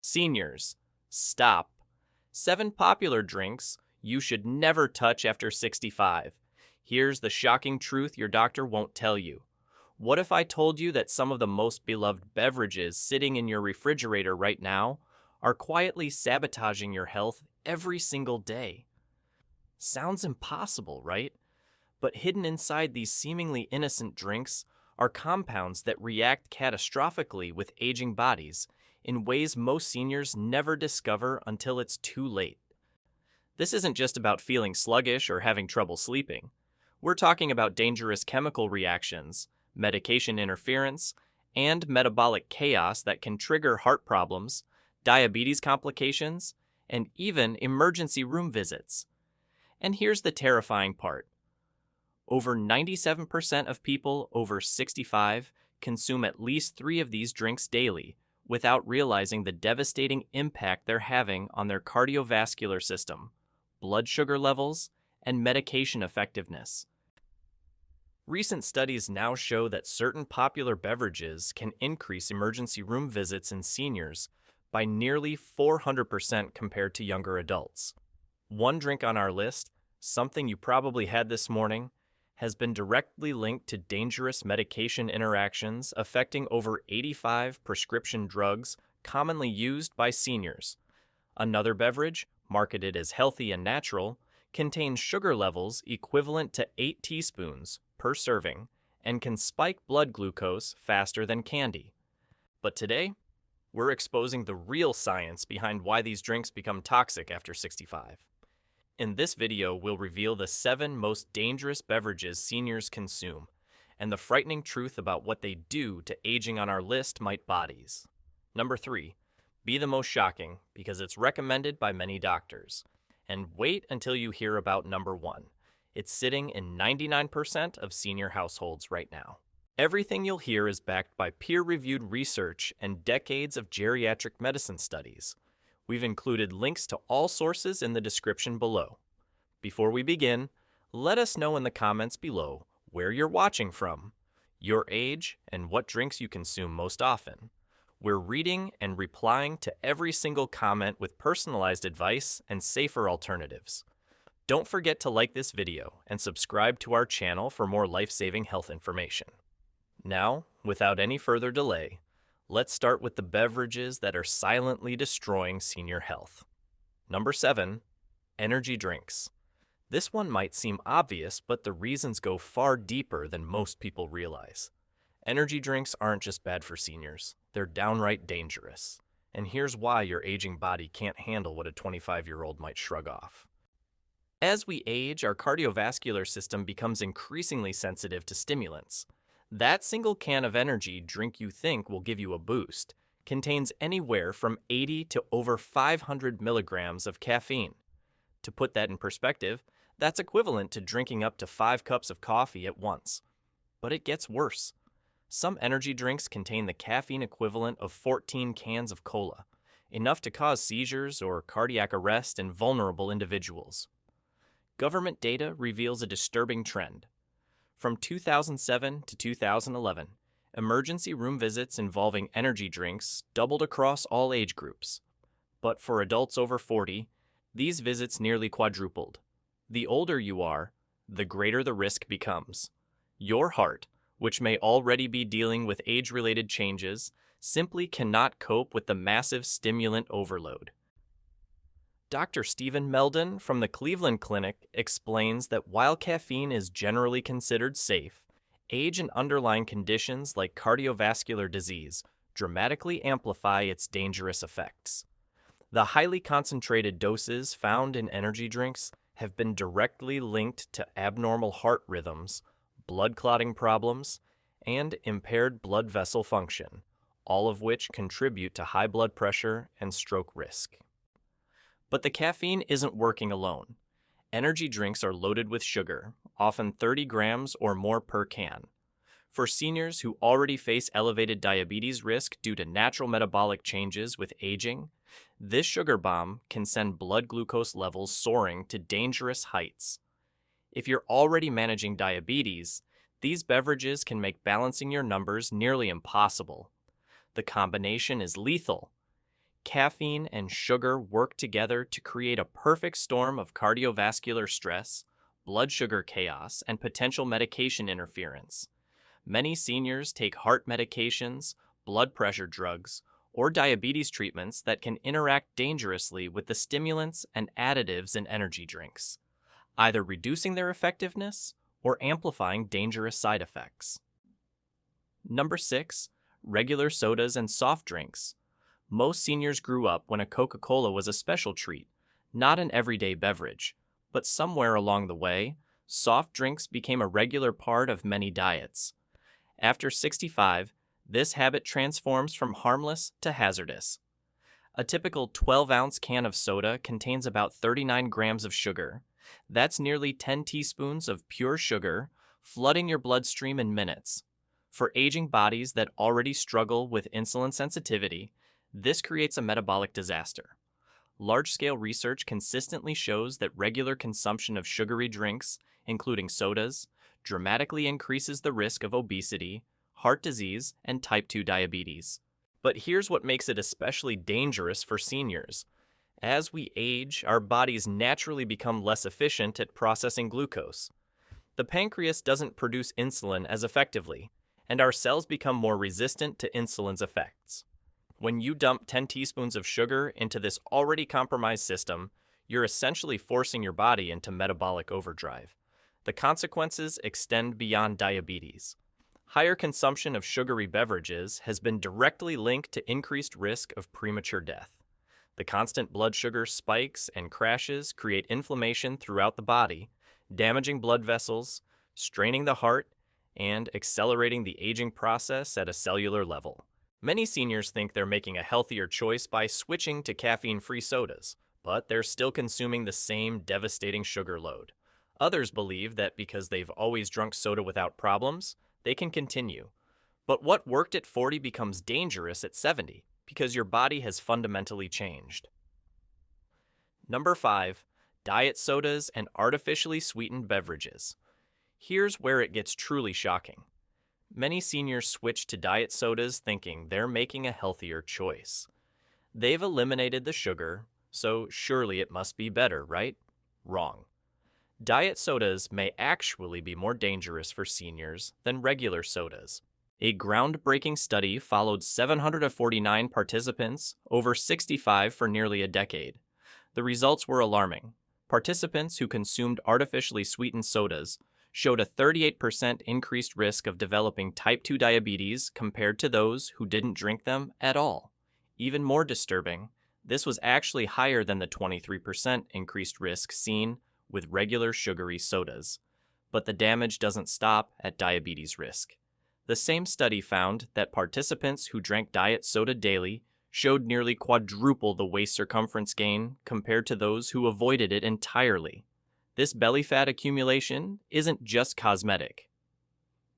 Seniors, stop. 7 popular drinks you should never touch after 65. Here's the shocking truth your doctor won't tell you. What if I told you that some of the most beloved beverages sitting in your refrigerator right now are quietly sabotaging your health every single day? Sounds impossible, right? But hidden inside these seemingly innocent drinks are compounds that react catastrophically with aging bodies in ways most seniors never discover until it's too late. This isn't just about feeling sluggish or having trouble sleeping. We're talking about dangerous chemical reactions, medication interference, and metabolic chaos that can trigger heart problems, diabetes complications, and even emergency room visits. And here's the terrifying part. Over 97% of people over 65 consume at least 3 of these drinks daily without realizing the devastating impact they're having on their cardiovascular system, blood sugar levels, and medication effectiveness. Recent studies now show that certain popular beverages can increase emergency room visits in seniors by nearly 400% compared to younger adults. One drink on our list, something you probably had this morning, has been directly linked to dangerous medication interactions affecting over 85 prescription drugs commonly used by seniors. Another beverage, marketed as healthy and natural, contains sugar levels equivalent to 8 teaspoons per serving and can spike blood glucose faster than candy. But today, we're exposing the real science behind why these drinks become toxic after 65. In this video, we'll reveal the 7 most dangerous beverages seniors consume and the frightening truth about what they do to aging on our list might bodies. Number 3. Be the most shocking because it's recommended by many doctors. And wait until you hear about number 1. It's sitting in 99% of senior households right now. Everything you'll hear is backed by peer-reviewed research and decades of geriatric medicine studies. We've included links to all sources in the description below. Before we begin, let us know in the comments below where you're watching from, your age, and what drinks you consume most often. We're reading and replying to every single comment with personalized advice and safer alternatives. Don't forget to like this video and subscribe to our channel for more life-saving health information. Now, without any further delay, let's start with the beverages that are silently destroying senior health. Number 7, energy drinks. This one might seem obvious, but the reasons go far deeper than most people realize. Energy drinks aren't just bad for seniors, they're downright dangerous. And here's why your aging body can't handle what a 25-year-old might shrug off. As we age, our cardiovascular system becomes increasingly sensitive to stimulants. That single can of energy drink you think will give you a boost contains anywhere from 80 to over 500 milligrams of caffeine. To put that in perspective, that's equivalent to drinking up to 5 cups of coffee at once. But it gets worse. Some energy drinks contain the caffeine equivalent of 14 cans of cola, enough to cause seizures or cardiac arrest in vulnerable individuals. Government data reveals a disturbing trend. From 2007 to 2011, emergency room visits involving energy drinks doubled across all age groups. But for adults over 40, these visits nearly quadrupled. The older you are, the greater the risk becomes. Your heart, which may already be dealing with age-related changes, simply cannot cope with the massive stimulant overload. Dr. Stephen Meldon from the Cleveland Clinic explains that while caffeine is generally considered safe, age and underlying conditions like cardiovascular disease dramatically amplify its dangerous effects. The highly concentrated doses found in energy drinks have been directly linked to abnormal heart rhythms, blood clotting problems, and impaired blood vessel function, all of which contribute to high blood pressure and stroke risk. But the caffeine isn't working alone. Energy drinks are loaded with sugar, often 30 grams or more per can. For seniors who already face elevated diabetes risk due to natural metabolic changes with aging, this sugar bomb can send blood glucose levels soaring to dangerous heights. If you're already managing diabetes, these beverages can make balancing your numbers nearly impossible. The combination is lethal. Caffeine and sugar work together to create a perfect storm of cardiovascular stress, blood sugar chaos, and potential medication interference. Many seniors take heart medications, blood pressure drugs, or diabetes treatments that can interact dangerously with the stimulants and additives in energy drinks, either reducing their effectiveness or amplifying dangerous side effects. Number 6. Regular sodas and soft drinks. Most seniors grew up when a Coca-Cola was a special treat, not an everyday beverage. But somewhere along the way, soft drinks became a regular part of many diets. After 65, this habit transforms from harmless to hazardous. A typical 12-ounce can of soda contains about 39 grams of sugar. That's nearly 10 teaspoons of pure sugar, flooding your bloodstream in minutes. For aging bodies that already struggle with insulin sensitivity, this creates a metabolic disaster. Large-scale research consistently shows that regular consumption of sugary drinks, including sodas, dramatically increases the risk of obesity, heart disease, and type 2 diabetes. But here's what makes it especially dangerous for seniors. As we age, our bodies naturally become less efficient at processing glucose. The pancreas doesn't produce insulin as effectively, and our cells become more resistant to insulin's effects. When you dump 10 teaspoons of sugar into this already compromised system, you're essentially forcing your body into metabolic overdrive. The consequences extend beyond diabetes. Higher consumption of sugary beverages has been directly linked to increased risk of premature death. The constant blood sugar spikes and crashes create inflammation throughout the body, damaging blood vessels, straining the heart, and accelerating the aging process at a cellular level. Many seniors think they're making a healthier choice by switching to caffeine-free sodas, but they're still consuming the same devastating sugar load. Others believe that because they've always drunk soda without problems, they can continue. But what worked at 40 becomes dangerous at 70 because your body has fundamentally changed. Number 5. Diet sodas and artificially sweetened beverages. Here's where it gets truly shocking. Many seniors switch to diet sodas thinking they're making a healthier choice. They've eliminated the sugar, so surely it must be better, right? Wrong. Diet sodas may actually be more dangerous for seniors than regular sodas. A groundbreaking study followed 749 participants over 65 for nearly a decade. The results were alarming. Participants who consumed artificially sweetened sodas showed a 38% increased risk of developing type 2 diabetes compared to those who didn't drink them at all. Even more disturbing, this was actually higher than the 23% increased risk seen with regular sugary sodas. But the damage doesn't stop at diabetes risk. The same study found that participants who drank diet soda daily showed nearly quadruple the waist circumference gain compared to those who avoided it entirely. This belly fat accumulation isn't just cosmetic.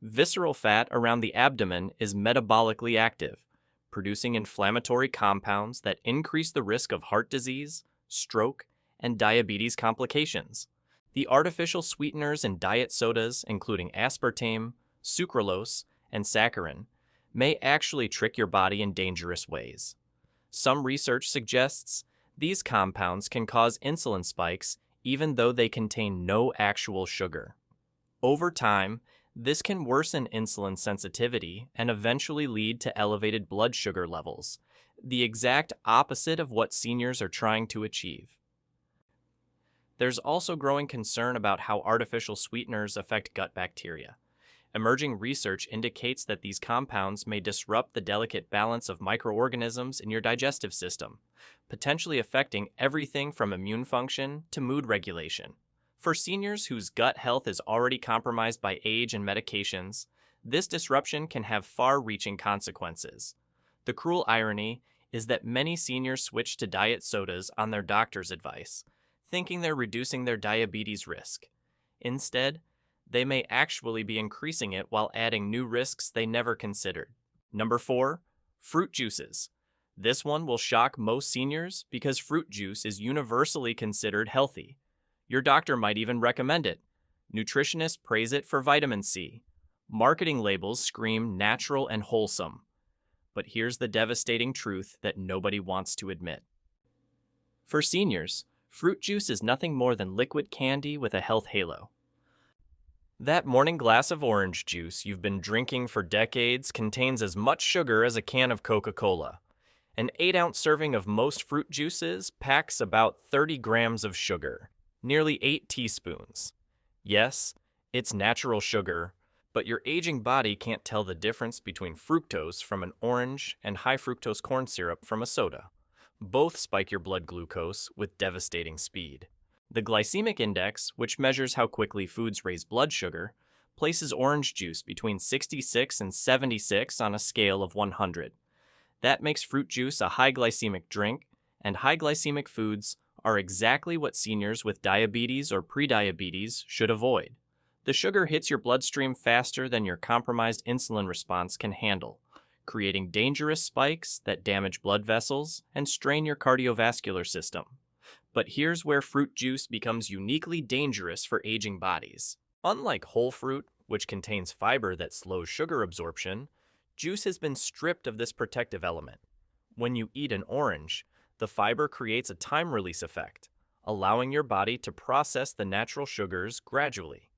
Visceral fat around the abdomen is metabolically active, producing inflammatory compounds that increase the risk of heart disease, stroke, and diabetes complications. The artificial sweeteners in diet sodas, including aspartame, sucralose, and saccharin, may actually trick your body in dangerous ways. Some research suggests these compounds can cause insulin spikes even though they contain no actual sugar. Over time, this can worsen insulin sensitivity and eventually lead to elevated blood sugar levels, the exact opposite of what seniors are trying to achieve. There's also growing concern about how artificial sweeteners affect gut bacteria. Emerging research indicates that these compounds may disrupt the delicate balance of microorganisms in your digestive system, potentially affecting everything from immune function to mood regulation. For seniors whose gut health is already compromised by age and medications, this disruption can have far-reaching consequences. The cruel irony is that many seniors switch to diet sodas on their doctor's advice, thinking they're reducing their diabetes risk. Instead, they may actually be increasing it while adding new risks they never considered. Number 4, fruit juices. This one will shock most seniors because fruit juice is universally considered healthy. Your doctor might even recommend it. Nutritionists praise it for vitamin C. Marketing labels scream natural and wholesome. But here's the devastating truth that nobody wants to admit. For seniors, fruit juice is nothing more than liquid candy with a health halo. That morning glass of orange juice you've been drinking for decades contains as much sugar as a can of Coca-Cola. An 8-ounce serving of most fruit juices packs about 30 grams of sugar, nearly 8 teaspoons. Yes, it's natural sugar, but your aging body can't tell the difference between fructose from an orange and high fructose corn syrup from a soda. Both spike your blood glucose with devastating speed. The glycemic index, which measures how quickly foods raise blood sugar, places orange juice between 66 and 76 on a scale of 100. That makes fruit juice a high glycemic drink, and high glycemic foods are exactly what seniors with diabetes or prediabetes should avoid. The sugar hits your bloodstream faster than your compromised insulin response can handle, creating dangerous spikes that damage blood vessels and strain your cardiovascular system. But here's where fruit juice becomes uniquely dangerous for aging bodies. Unlike whole fruit, which contains fiber that slows sugar absorption, juice has been stripped of this protective element. When you eat an orange, the fiber creates a time-release effect, allowing your body to process the natural sugars gradually.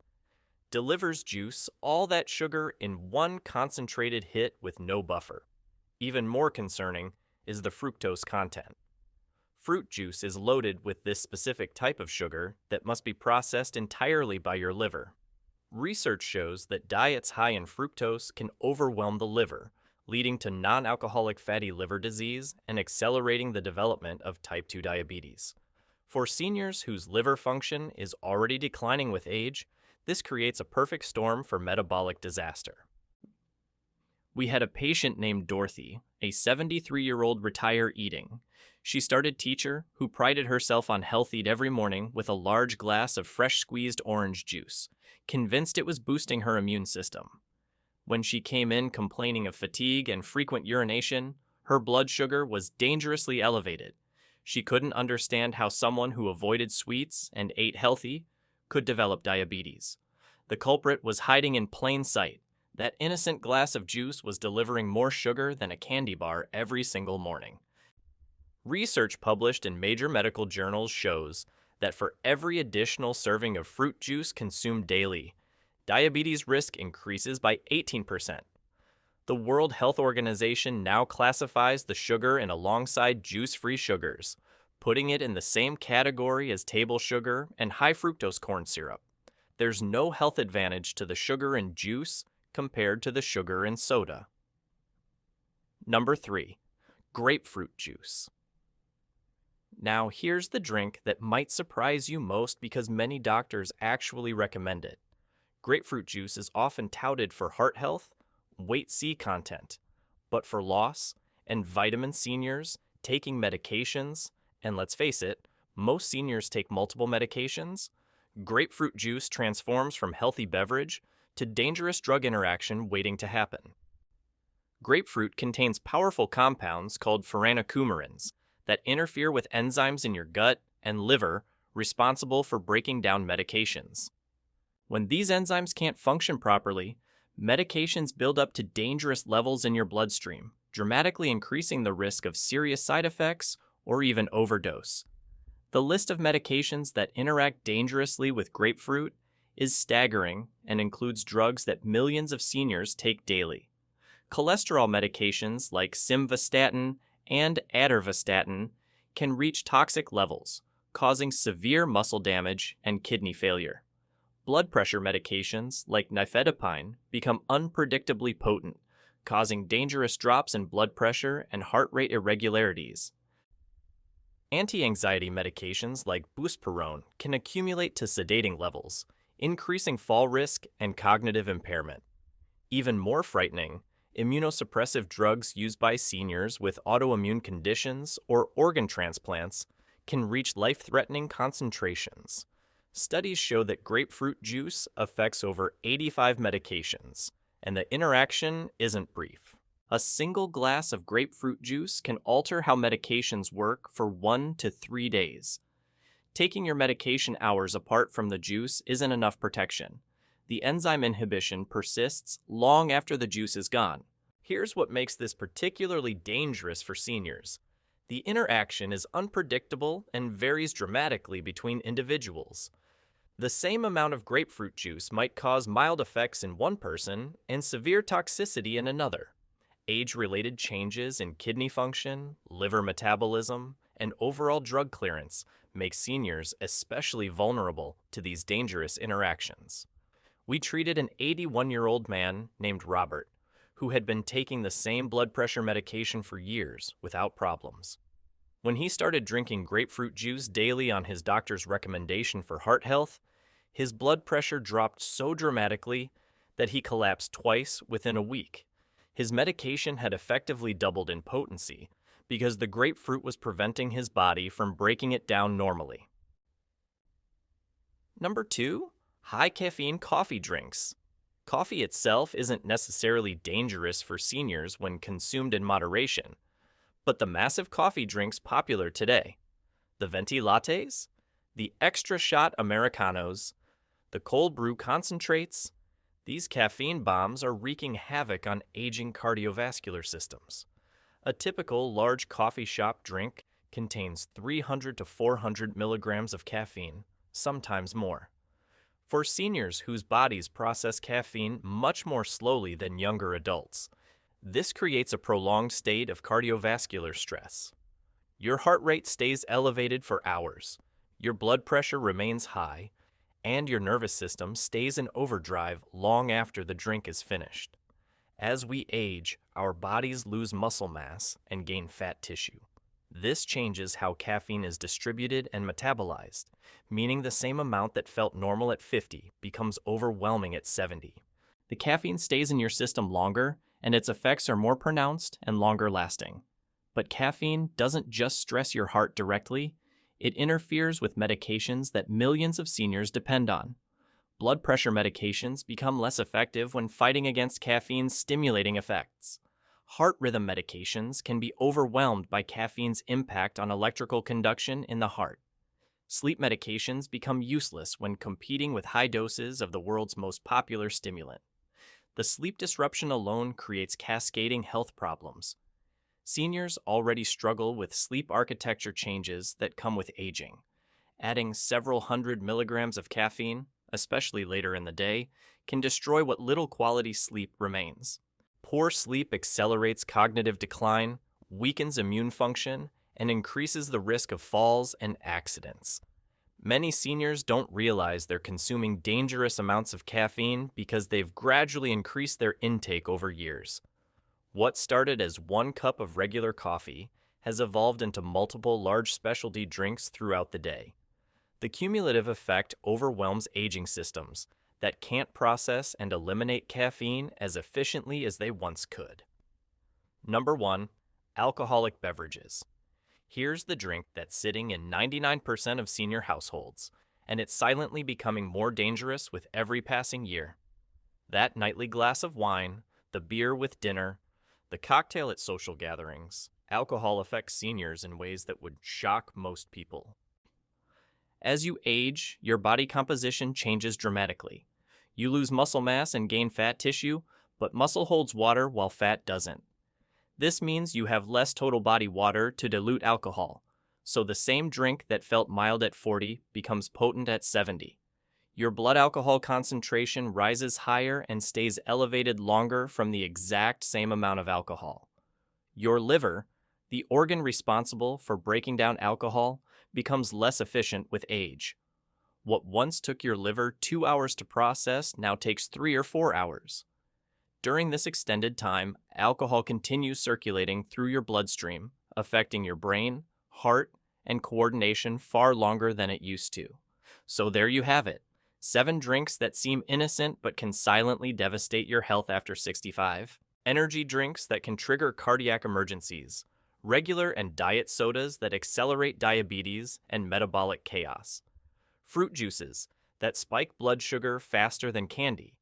Delivers juice all that sugar in one concentrated hit with no buffer. Even more concerning is the fructose content. Fruit juice is loaded with this specific type of sugar that must be processed entirely by your liver. Research shows that diets high in fructose can overwhelm the liver, leading to non-alcoholic fatty liver disease and accelerating the development of type 2 diabetes. For seniors whose liver function is already declining with age, this creates a perfect storm for metabolic disaster. We had a patient named Dorothy, a 73-year-old retire eating. She started teacher who prided herself on health eat every morning with a large glass of fresh squeezed orange juice, convinced it was boosting her immune system. When she came in complaining of fatigue and frequent urination, her blood sugar was dangerously elevated. She couldn't understand how someone who avoided sweets and ate healthy could develop diabetes. The culprit was hiding in plain sight. That innocent glass of juice was delivering more sugar than a candy bar every single morning. Research published in major medical journals shows that for every additional serving of fruit juice consumed daily, diabetes risk increases by 18%. The World Health Organization now classifies the sugar in alongside juice-free sugars, putting it in the same category as table sugar and high fructose corn syrup. There's no health advantage to the sugar in juice compared to the sugar in soda. Number 3. Grapefruit juice. Now, here's the drink that might surprise you most because many doctors actually recommend it. Grapefruit juice is often touted for heart health, weight C content, but for loss and vitamin seniors taking medications, and let's face it, most seniors take multiple medications, grapefruit juice transforms from healthy beverage to dangerous drug interaction waiting to happen. Grapefruit contains powerful compounds called furanocoumarins that interfere with enzymes in your gut and liver responsible for breaking down medications. When these enzymes can't function properly, medications build up to dangerous levels in your bloodstream, dramatically increasing the risk of serious side effects or even overdose. The list of medications that interact dangerously with grapefruit is staggering and includes drugs that millions of seniors take daily. Cholesterol medications like simvastatin and atorvastatin can reach toxic levels, causing severe muscle damage and kidney failure. Blood pressure medications like nifedipine become unpredictably potent, causing dangerous drops in blood pressure and heart rate irregularities. Anti-anxiety medications like buspirone can accumulate to sedating levels, increasing fall risk and cognitive impairment. Even more frightening, immunosuppressive drugs used by seniors with autoimmune conditions or organ transplants can reach life-threatening concentrations. Studies show that grapefruit juice affects over 85 medications, and the interaction isn't brief. A single glass of grapefruit juice can alter how medications work for 1 to 3 days. Taking your medication hours apart from the juice isn't enough protection. The enzyme inhibition persists long after the juice is gone, Here's what makes this particularly dangerous for seniors. The interaction is unpredictable and varies dramatically between individuals. The same amount of grapefruit juice might cause mild effects in one person and severe toxicity in another. Age-related changes in kidney function, liver metabolism, and overall drug clearance make seniors especially vulnerable to these dangerous interactions. We treated an 81-year-old man named Robert, who had been taking the same blood pressure medication for years without problems. When he started drinking grapefruit juice daily on his doctor's recommendation for heart health, his blood pressure dropped so dramatically that he collapsed twice within a week. His medication had effectively doubled in potency because the grapefruit was preventing his body from breaking it down normally. Number 2, high caffeine coffee drinks. Coffee itself isn't necessarily dangerous for seniors when consumed in moderation, but the massive coffee drinks popular today, the venti lattes, the extra shot Americanos, the cold brew concentrates, these caffeine bombs are wreaking havoc on aging cardiovascular systems. A typical large coffee shop drink contains 300 to 400 milligrams of caffeine, sometimes more. For seniors whose bodies process caffeine much more slowly than younger adults, this creates a prolonged state of cardiovascular stress. Your heart rate stays elevated for hours, your blood pressure remains high, and your nervous system stays in overdrive long after the drink is finished. As we age, our bodies lose muscle mass and gain fat tissue. This changes how caffeine is distributed and metabolized, meaning the same amount that felt normal at 50 becomes overwhelming at 70. The caffeine stays in your system longer, and its effects are more pronounced and longer lasting. But caffeine doesn't just stress your heart directly, it interferes with medications that millions of seniors depend on. Blood pressure medications become less effective when fighting against caffeine's stimulating effects. Heart rhythm medications can be overwhelmed by caffeine's impact on electrical conduction in the heart. Sleep medications become useless when competing with high doses of the world's most popular stimulant. The sleep disruption alone creates cascading health problems. Seniors already struggle with sleep architecture changes that come with aging. Adding several hundred milligrams of caffeine, especially later in the day, can destroy what little quality sleep remains. Poor sleep accelerates cognitive decline, weakens immune function, and increases the risk of falls and accidents. Many seniors don't realize they're consuming dangerous amounts of caffeine because they've gradually increased their intake over years. What started as 1 cup of regular coffee has evolved into multiple large specialty drinks throughout the day. The cumulative effect overwhelms aging systems that can't process and eliminate caffeine as efficiently as they once could. Number 1, alcoholic beverages. Here's the drink that's sitting in 99% of senior households, and it's silently becoming more dangerous with every passing year. That nightly glass of wine, the beer with dinner, the cocktail at social gatherings, alcohol affects seniors in ways that would shock most people. As you age, your body composition changes dramatically. You lose muscle mass and gain fat tissue, but muscle holds water while fat doesn't. This means you have less total body water to dilute alcohol, so the same drink that felt mild at 40 becomes potent at 70. Your blood alcohol concentration rises higher and stays elevated longer from the exact same amount of alcohol. Your liver, the organ responsible for breaking down alcohol, becomes less efficient with age. What once took your liver 2 hours to process now takes 3 or 4 hours. During this extended time, alcohol continues circulating through your bloodstream, affecting your brain, heart, and coordination far longer than it used to. So there you have it. 7 drinks that seem innocent but can silently devastate your health after 65. Energy drinks that can trigger cardiac emergencies. Regular and diet sodas that accelerate diabetes and metabolic chaos. Fruit juices that spike blood sugar faster than candy.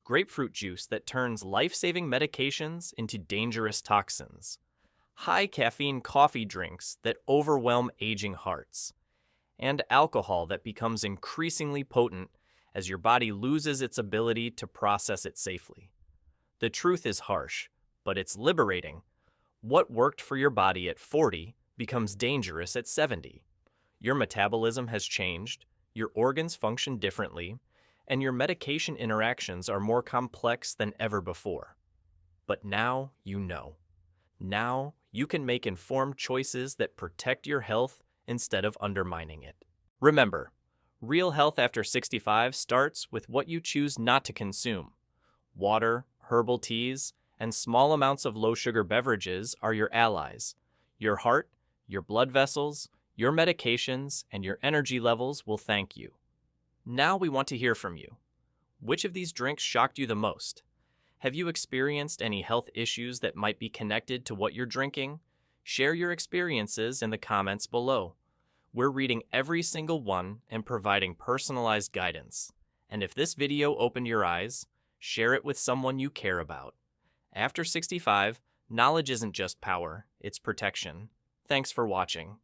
Grapefruit juice that turns life-saving medications into dangerous toxins. High caffeine coffee drinks that overwhelm aging hearts. And alcohol that becomes increasingly potent as your body loses its ability to process it safely. The truth is harsh, but it's liberating. What worked for your body at 40 becomes dangerous at 70. Your metabolism has changed, your organs function differently, and your medication interactions are more complex than ever before. But now you know. Now you can make informed choices that protect your health instead of undermining it. Remember, real health after 65 starts with what you choose not to consume. Water, herbal teas, and small amounts of low-sugar beverages are your allies. Your heart, your blood vessels, your medications, and your energy levels will thank you. Now we want to hear from you. Which of these drinks shocked you the most? Have you experienced any health issues that might be connected to what you're drinking? Share your experiences in the comments below. We're reading every single one and providing personalized guidance. And if this video opened your eyes, share it with someone you care about. After 65, knowledge isn't just power, it's protection. Thanks for watching.